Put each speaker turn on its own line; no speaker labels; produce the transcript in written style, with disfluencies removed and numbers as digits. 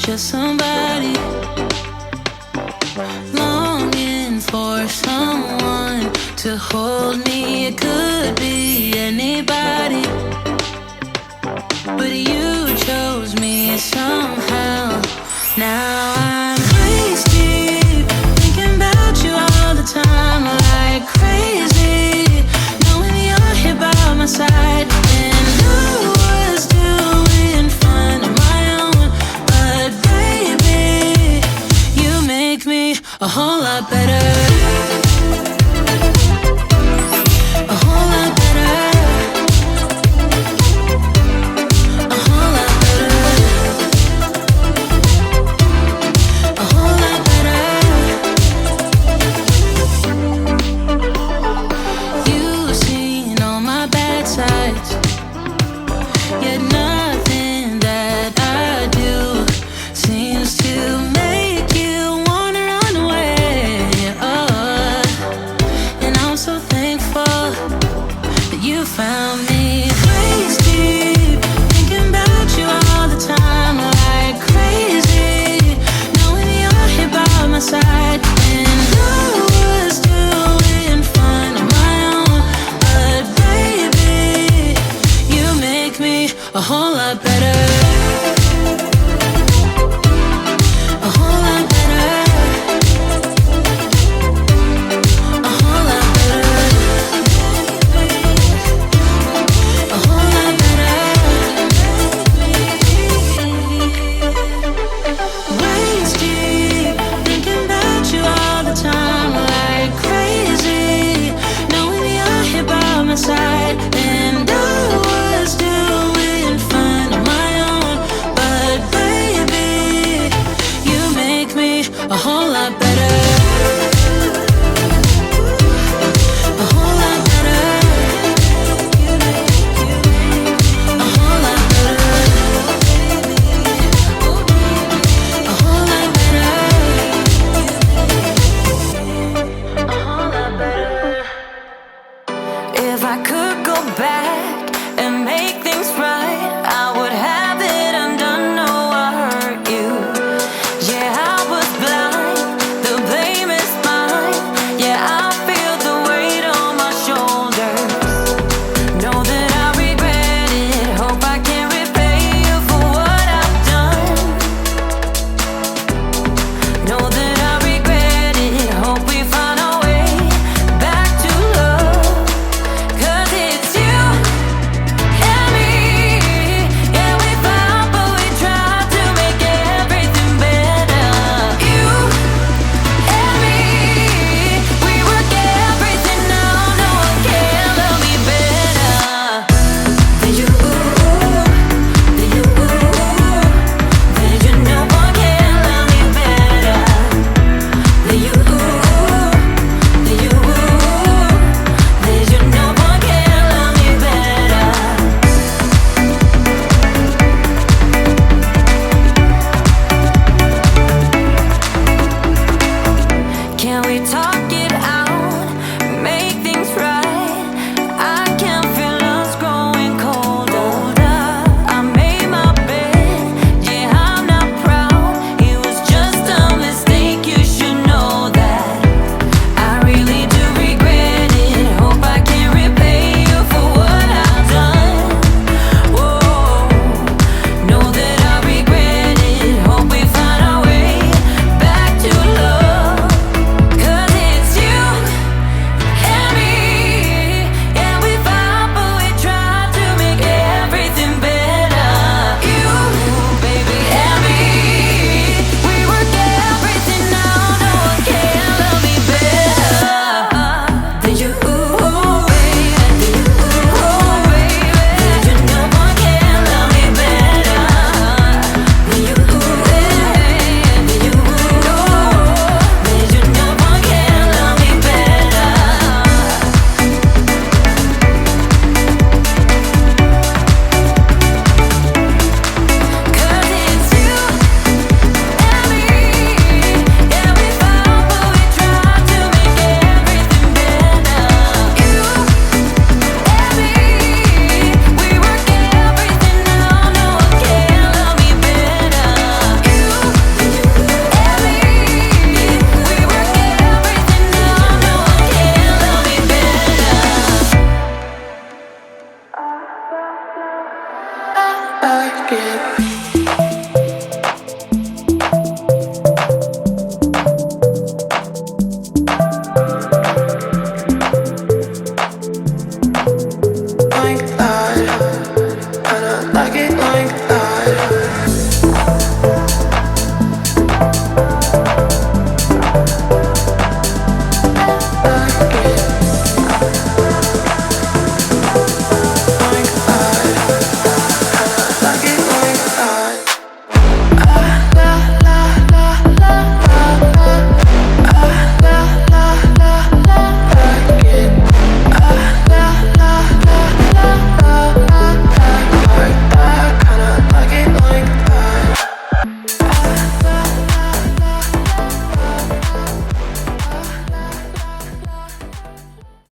just somebody longing for someone to hold me. It could be anybody, but you chose me somehow. Now I'm waist deep, thinking about you all the time, like crazy, knowing you're here by my side. And I was doing fine on my own, but baby, you make me a whole lot better. A whole lot better. A whole lot better. A whole lot better. A whole lot better. Waist deep, thinking about you all the time, like crazy, knowing you're here by my side. And I was doing fine on my own, like it. Like that, I don't like it.